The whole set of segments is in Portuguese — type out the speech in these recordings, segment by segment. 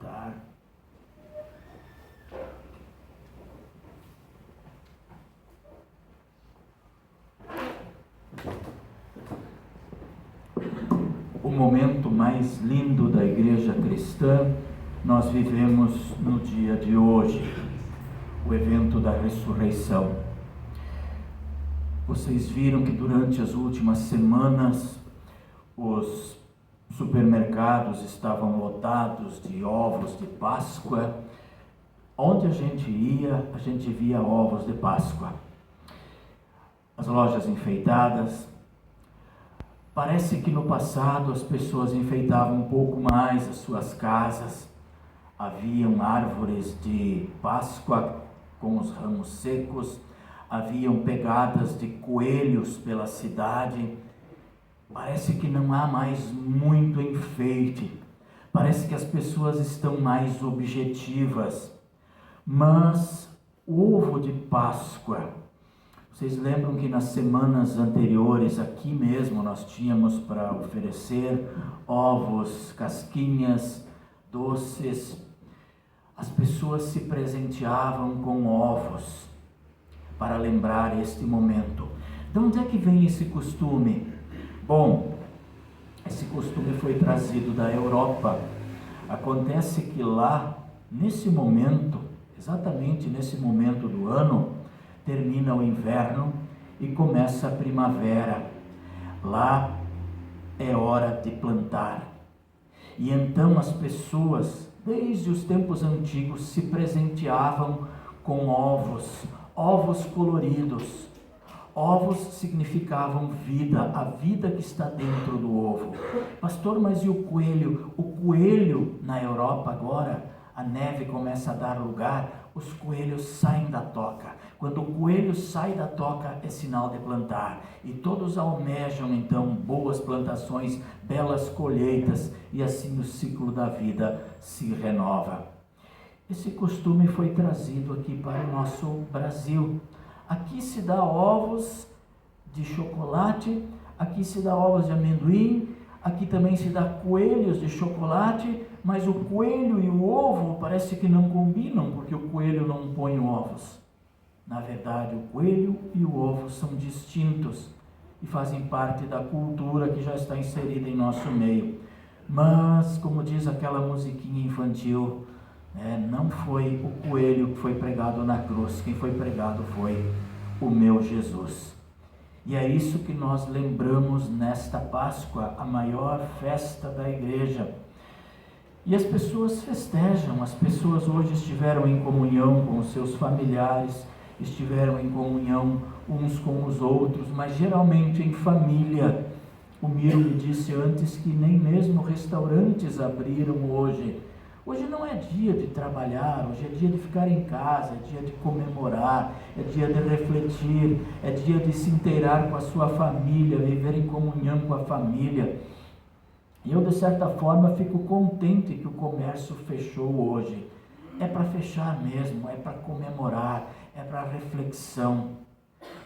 escutar. O momento mais lindo da igreja cristã nós vivemos no dia de hoje, o evento da ressurreição. Vocês viram que durante as últimas semanas os supermercados estavam lotados de ovos de Páscoa. Onde a gente ia, a gente via ovos de Páscoa. As lojas enfeitadas. Parece que no passado as pessoas enfeitavam um pouco mais as suas casas. Haviam árvores de Páscoa com os ramos secos. Haviam pegadas de coelhos pela cidade. Parece que não há mais muito enfeite. Parece que as pessoas estão mais objetivas. Mas o ovo de Páscoa, vocês lembram que nas semanas anteriores, aqui mesmo, nós tínhamos para oferecer ovos, casquinhas, doces. As pessoas se presenteavam com ovos para lembrar este momento. De onde é que vem esse costume? Bom, esse costume foi trazido da Europa. Acontece que lá, nesse momento, exatamente nesse momento do ano, termina o inverno e começa a primavera. Lá é hora de plantar. E então as pessoas, desde os tempos antigos, se presenteavam com ovos coloridos. Ovos significavam vida, a vida que está dentro do ovo. Pastor, mas e o coelho? O coelho na Europa agora, a neve começa a dar lugar, os coelhos saem da toca. Quando o coelho sai da toca, é sinal de plantar. E todos almejam então boas plantações, belas colheitas, e assim o ciclo da vida se renova. Esse costume foi trazido aqui para o nosso Brasil. Aqui se dá ovos de chocolate, aqui se dá ovos de amendoim, aqui também se dá coelhos de chocolate, mas o coelho e o ovo parece que não combinam, porque o coelho não põe ovos. Na verdade, o coelho e o ovo são distintos e fazem parte da cultura que já está inserida em nosso meio. Mas, como diz aquela musiquinha infantil, não foi o coelho que foi pregado na cruz, quem foi pregado foi o meu Jesus. E é isso que nós lembramos nesta Páscoa, a maior festa da igreja. E as pessoas festejam, as pessoas hoje estiveram em comunhão com os seus familiares, estiveram em comunhão uns com os outros, mas geralmente em família. O Miro me disse antes que nem mesmo restaurantes abriram hoje. Hoje não é dia de trabalhar, hoje é dia de ficar em casa, é dia de comemorar, é dia de refletir, é dia de se inteirar com a sua família, viver em comunhão com a família. E eu, de certa forma, fico contente que o comércio fechou hoje. É para fechar mesmo, é para comemorar, é para reflexão,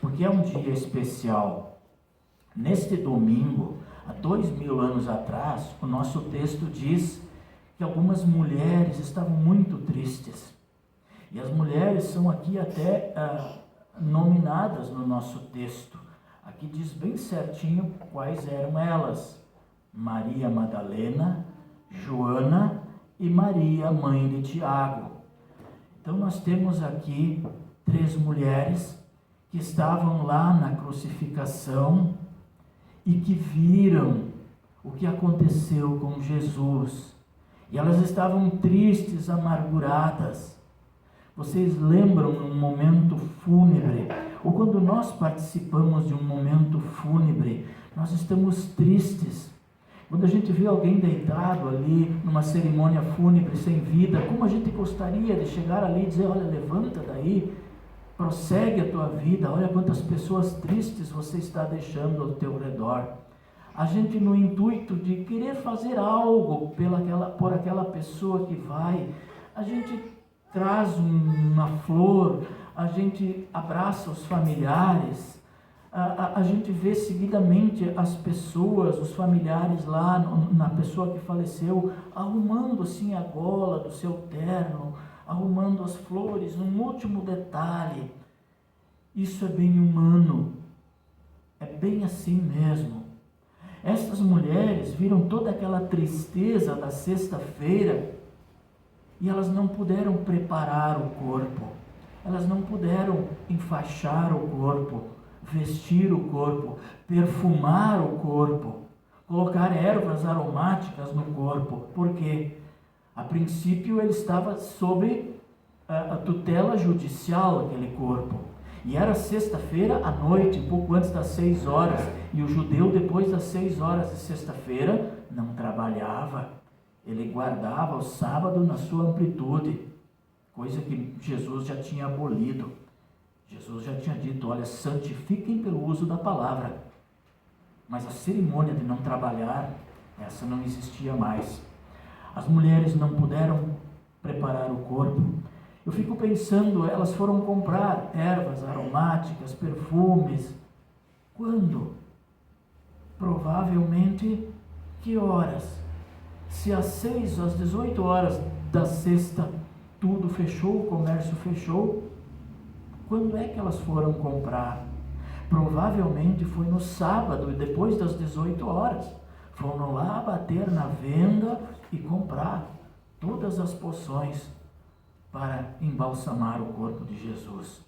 porque é um dia especial. Neste domingo, há 2000 anos atrás, o nosso texto diz que algumas mulheres estavam muito tristes. E as mulheres são aqui até nominadas no nosso texto. Aqui diz bem certinho quais eram elas: Maria Madalena, Joana e Maria, mãe de Tiago. Então nós temos aqui 3 mulheres que estavam lá na crucificação e que viram o que aconteceu com Jesus. E elas estavam tristes, amarguradas. Vocês lembram num momento fúnebre, ou quando nós participamos de um momento fúnebre, nós estamos tristes. Quando a gente vê alguém deitado ali, numa cerimônia fúnebre, sem vida, como a gente gostaria de chegar ali e dizer: olha, levanta daí, prossegue a tua vida, olha quantas pessoas tristes você está deixando ao teu redor. A gente, no intuito de querer fazer algo por aquela pessoa que vai, a gente traz uma flor, a gente abraça os familiares, A gente vê seguidamente as pessoas, os familiares lá, na pessoa que faleceu, arrumando assim a gola do seu terno, arrumando as flores, um último detalhe. Isso é bem humano, é bem assim mesmo. Essas mulheres viram toda aquela tristeza da sexta-feira e elas não puderam preparar o corpo, elas não puderam enfaixar o corpo, vestir o corpo, perfumar o corpo, colocar ervas aromáticas no corpo. Por quê? A princípio ele estava sob a tutela judicial, aquele corpo. E era sexta-feira à noite, pouco antes das 6 horas. E o judeu, depois das 6 horas de sexta-feira, não trabalhava. Ele guardava o sábado na sua amplitude, coisa que Jesus já tinha abolido. Jesus já tinha dito, olha, santifiquem pelo uso da palavra. Mas a cerimônia de não trabalhar, essa não existia mais. As mulheres não puderam preparar o corpo. Eu fico pensando, elas foram comprar ervas aromáticas, perfumes. Quando? Provavelmente, que horas? Se às 6, às 18 horas da sexta, tudo fechou, o comércio fechou, quando é que elas foram comprar? Provavelmente foi no sábado, depois das 18 horas. Foram lá bater na venda e comprar todas as poções para embalsamar o corpo de Jesus.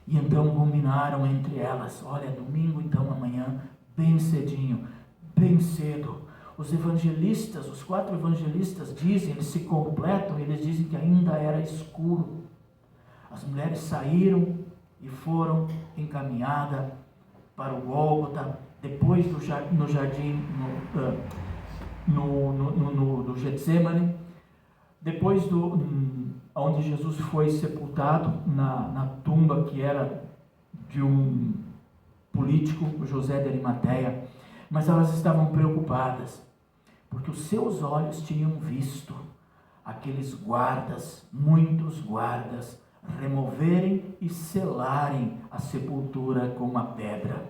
E então combinaram entre elas, olha, domingo então amanhã, bem cedinho, bem cedo. Os evangelistas, os 4 evangelistas dizem, eles se completam, eles dizem que ainda era escuro. As mulheres saíram e foram encaminhadas para o Gólgota, depois no jardim, no Getsemane, depois onde Jesus foi sepultado, na tumba que era de um político, José de Arimateia. Mas elas estavam preocupadas, porque os seus olhos tinham visto aqueles guardas, muitos guardas, removerem e selarem a sepultura com uma pedra.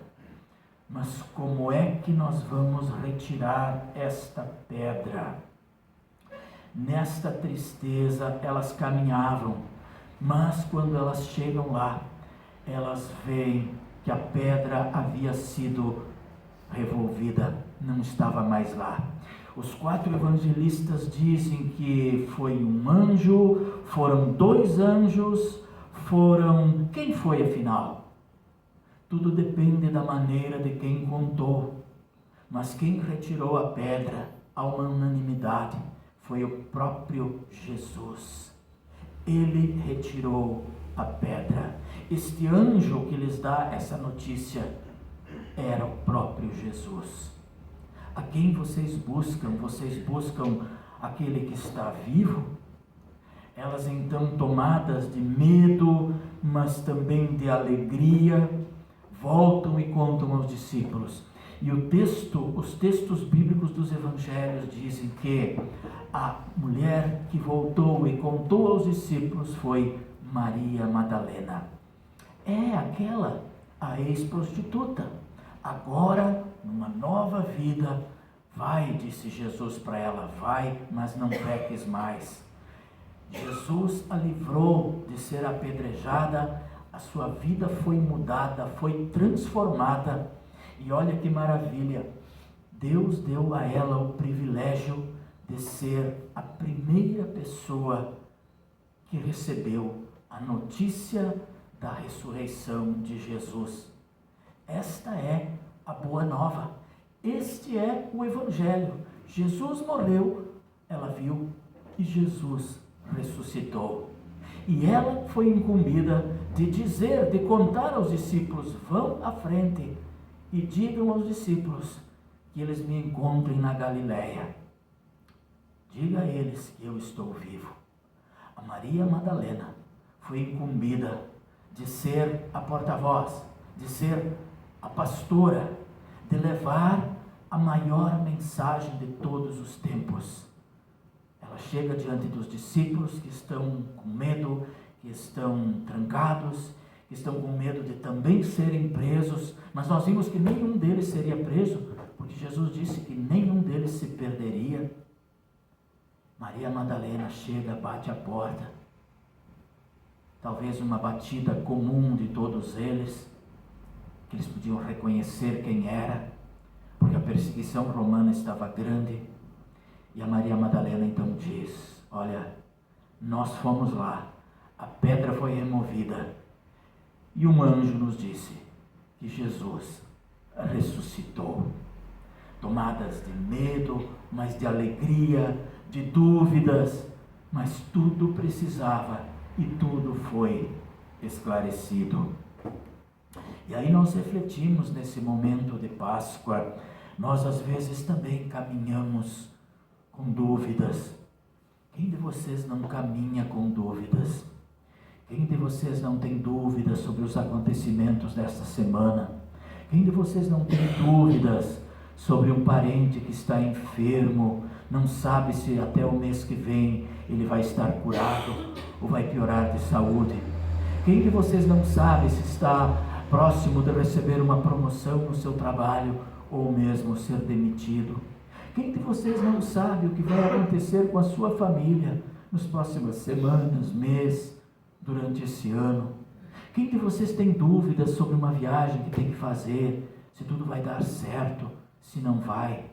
Mas como é que nós vamos retirar esta pedra? Nesta tristeza elas caminhavam, mas quando elas chegam lá, elas veem que a pedra havia sido revolvida, não estava mais lá. Os 4 evangelistas dizem que foi um anjo, foram 2 anjos, quem foi afinal? Tudo depende da maneira de quem contou, mas quem retirou a pedra, a uma unanimidade, foi o próprio Jesus. Ele retirou a pedra. Este anjo que lhes dá essa notícia era o próprio Jesus. A quem vocês buscam? Vocês buscam aquele que está vivo? Elas então, tomadas de medo, mas também de alegria, voltam e contam aos discípulos. E os textos bíblicos dos evangelhos dizem que a mulher que voltou e contou aos discípulos foi Maria Madalena. É aquela, a ex-prostituta. Agora, numa nova vida, vai, disse Jesus para ela, vai, mas não peques mais. Jesus a livrou de ser apedrejada, a sua vida foi mudada, foi transformada. E olha que maravilha, Deus deu a ela o privilégio de ser a primeira pessoa que recebeu a notícia da ressurreição de Jesus. Esta é a boa nova, este é o Evangelho. Jesus morreu, ela viu, e Jesus ressuscitou. E ela foi incumbida de dizer, de contar aos discípulos, vão à frente e digam aos discípulos que eles me encontrem na Galileia. Diga a eles que eu estou vivo. A Maria Madalena foi incumbida de ser a porta-voz, de ser a pastora, de levar a maior mensagem de todos os tempos. Ela chega diante dos discípulos que estão com medo, que estão trancados, que estão com medo de também serem presos, mas nós vimos que nenhum deles seria preso, porque Jesus disse que nenhum deles se perderia. Maria Madalena chega, bate a porta, talvez uma batida comum de todos eles, que eles podiam reconhecer quem era, porque a perseguição romana estava grande. E a Maria Madalena então diz: olha, nós fomos lá, a pedra foi removida, e um anjo nos disse que Jesus ressuscitou. Tomadas de medo, mas de alegria, de dúvidas, mas tudo precisava e tudo foi esclarecido. E aí nós refletimos nesse momento de Páscoa. Nós às vezes também caminhamos com dúvidas. Quem de vocês não caminha com dúvidas? Quem de vocês não tem dúvidas sobre os acontecimentos desta semana? Quem de vocês não tem dúvidas sobre um parente que está enfermo, não sabe se até o mês que vem ele vai estar curado ou vai piorar de saúde? Quem de vocês não sabe se está próximo de receber uma promoção no seu trabalho ou mesmo ser demitido? Quem de vocês não sabe o que vai acontecer com a sua família nas próximas semanas, meses, durante esse ano? Quem de vocês tem dúvidas sobre uma viagem que tem que fazer, se tudo vai dar certo, se não vai?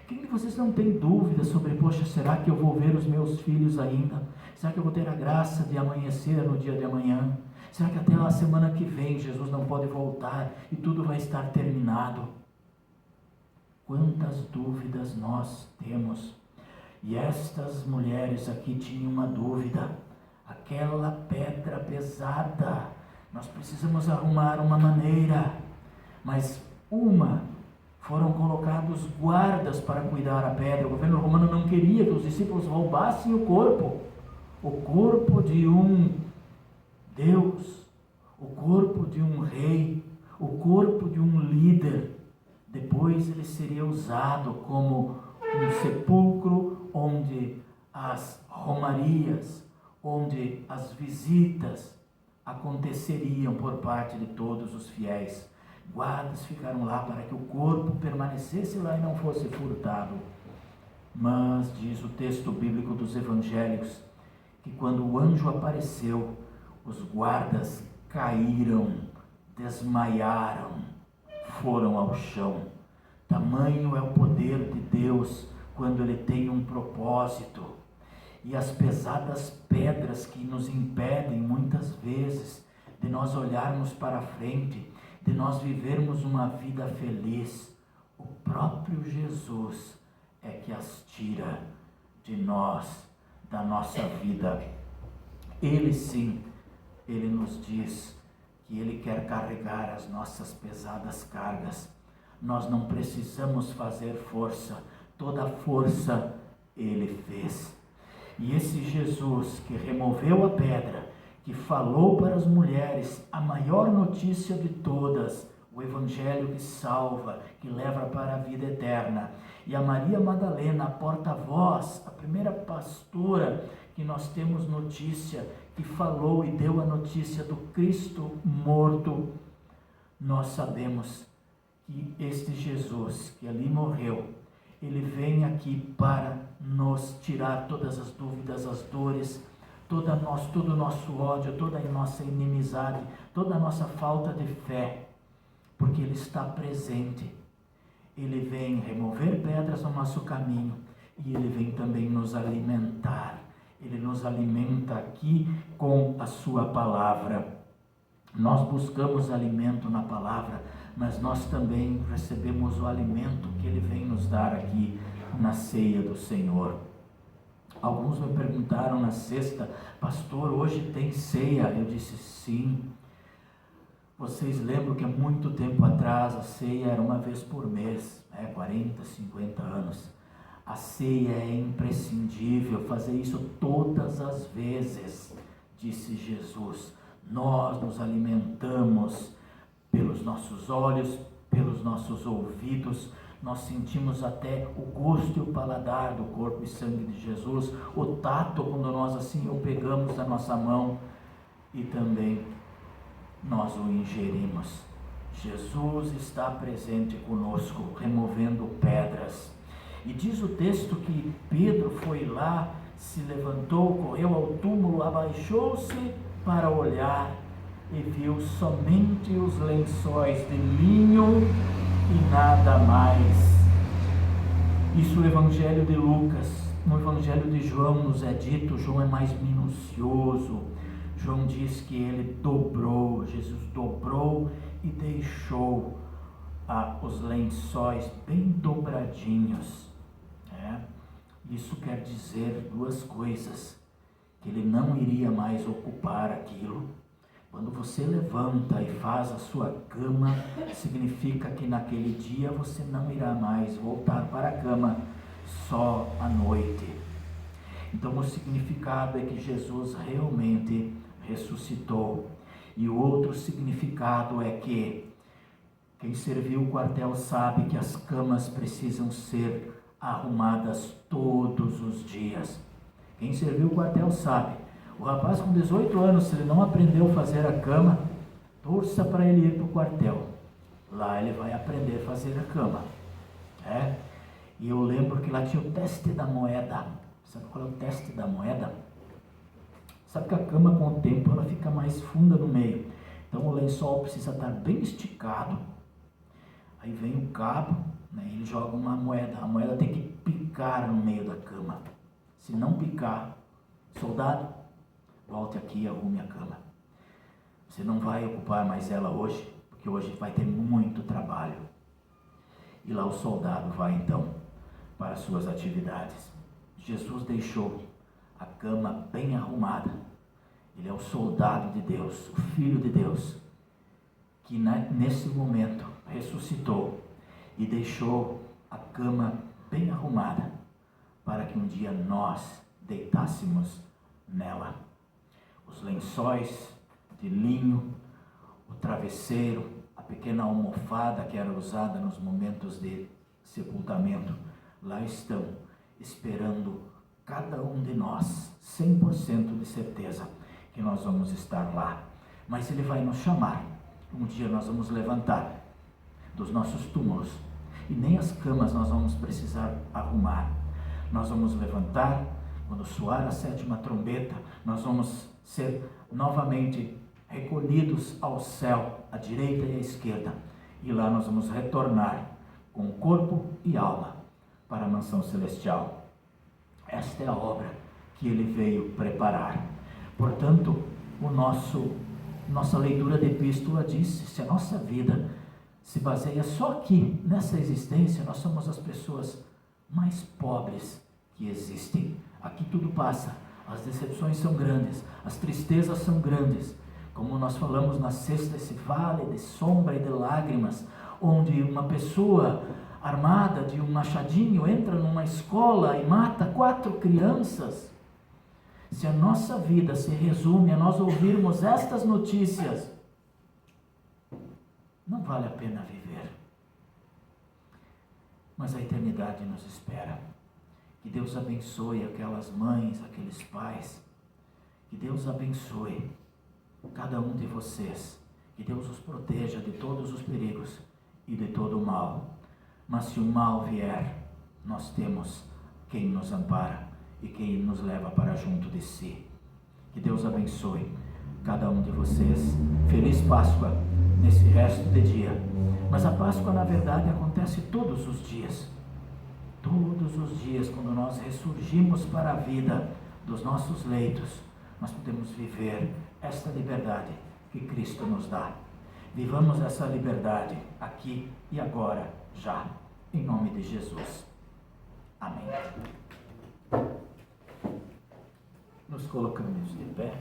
Quem de vocês não tem dúvidas sobre, poxa, será que eu vou ver os meus filhos ainda? Será que eu vou ter a graça de amanhecer no dia de amanhã? Será que até a semana que vem Jesus não pode voltar e tudo vai estar terminado? Quantas dúvidas nós temos. E estas mulheres aqui tinham uma dúvida. Aquela pedra pesada, nós precisamos arrumar uma maneira. Mas foram colocados guardas para cuidar a pedra. O governo romano não queria que os discípulos roubassem o corpo de um Deus, o corpo de um rei, o corpo de um líder. Depois ele seria usado como um sepulcro onde as romarias, onde as visitas aconteceriam por parte de todos os fiéis. Guardas ficaram lá para que o corpo permanecesse lá e não fosse furtado. Mas diz o texto bíblico dos evangelhos que quando o anjo apareceu, os guardas caíram, desmaiaram, foram ao chão. Tamanho é o poder de Deus quando Ele tem um propósito. E as pesadas pedras que nos impedem muitas vezes de nós olharmos para frente, de nós vivermos uma vida feliz, o próprio Jesus é que as tira de nós, da nossa vida. Ele sim, Ele nos diz que Ele quer carregar as nossas pesadas cargas. Nós não precisamos fazer força, toda a força Ele fez. E esse Jesus que removeu a pedra, que falou para as mulheres a maior notícia de todas, o Evangelho que salva, que leva para a vida eterna. E a Maria Madalena, a porta-voz, a primeira pastora que nós temos notícia, que falou e deu a notícia do Cristo morto. Nós sabemos que este Jesus que ali morreu, Ele vem aqui para nos tirar todas as dúvidas, as dores, todo o nosso ódio, toda a nossa inimizade, toda a nossa falta de fé, porque Ele está presente. Ele vem remover pedras no nosso caminho e Ele vem também nos alimentar. Ele nos alimenta aqui com a sua palavra. Nós buscamos alimento na palavra, mas nós também recebemos o alimento que Ele vem nos dar aqui na ceia do Senhor. Alguns me perguntaram na sexta: pastor, hoje tem ceia? Eu disse sim. Vocês lembram que há muito tempo atrás a ceia era uma vez por mês, 40, 50 anos. A ceia é imprescindível, fazer isso todas as vezes, disse Jesus. Nós nos alimentamos pelos nossos olhos, pelos nossos ouvidos, nós sentimos até o gosto e o paladar do corpo e sangue de Jesus, o tato quando nós assim o pegamos na nossa mão, e também nós o ingerimos. Jesus está presente conosco, removendo pedras. E diz o texto que Pedro foi lá, se levantou, correu ao túmulo, abaixou-se para olhar e viu somente os lençóis de linho e nada mais. Isso o Evangelho de Lucas. No Evangelho de João nos é dito, João é mais minucioso. João diz que ele dobrou, Jesus dobrou e deixou os lençóis bem dobradinhos. Isso quer dizer duas coisas: que ele não iria mais ocupar aquilo. Quando você levanta e faz a sua cama, significa que naquele dia você não irá mais voltar para a cama só à noite. Então o significado é que Jesus realmente ressuscitou. E o outro significado é que quem serviu o quartel sabe que as camas precisam ser arrumadas todos os dias. Quem serviu o quartel sabe. O rapaz com 18 anos, se ele não aprendeu a fazer a cama, torça para ele ir para o quartel. Lá ele vai aprender a fazer a cama. E eu lembro que lá tinha o teste da moeda. Sabe qual é o teste da moeda? Sabe que a cama, com o tempo, ela fica mais funda no meio. Então o lençol precisa estar bem esticado. Aí vem o cabo, ele joga uma moeda. A moeda tem que picar no meio da cama. Se não picar, soldado, volte aqui e arrume a cama. Você não vai ocupar mais ela hoje, porque hoje vai ter muito trabalho. E lá o soldado vai então para as suas atividades. Jesus deixou a cama bem arrumada. Ele é o soldado de Deus, o Filho de Deus, que nesse momento ressuscitou e deixou a cama bem arrumada para que um dia nós deitássemos nela. Os lençóis de linho, o travesseiro, a pequena almofada que era usada nos momentos de sepultamento, lá estão esperando cada um de nós, 100% de certeza que nós vamos estar lá. Mas Ele vai nos chamar. Um dia nós vamos levantar dos nossos túmulos e nem as camas nós vamos precisar arrumar. Nós vamos levantar, quando soar a 7ª trombeta, nós vamos ser novamente recolhidos ao céu, à direita e à esquerda. E lá nós vamos retornar com corpo e alma para a mansão celestial. Esta é a obra que Ele veio preparar. Portanto, nossa leitura de epístola diz: se a nossa vida se baseia só aqui, nessa existência, nós somos as pessoas mais pobres que existem. Aqui tudo passa, as decepções são grandes, as tristezas são grandes. Como nós falamos na sexta, esse vale de sombra e de lágrimas, onde uma pessoa armada de um machadinho entra numa escola e mata 4 crianças. Se a nossa vida se resume a nós ouvirmos estas notícias, não vale a pena viver. Mas a eternidade nos espera. Que Deus abençoe aquelas mães, aqueles pais. Que Deus abençoe cada um de vocês. Que Deus os proteja de todos os perigos e de todo o mal. Mas se o mal vier, nós temos quem nos ampara e quem nos leva para junto de si. Que Deus abençoe cada um de vocês. Feliz Páscoa nesse resto de dia. Mas a Páscoa, na verdade, acontece todos os dias. Todos os dias, quando nós ressurgimos para a vida dos nossos leitos, nós podemos viver esta liberdade que Cristo nos dá. Vivamos essa liberdade aqui e agora, já, em nome de Jesus. Amém. Nos colocamos de pé.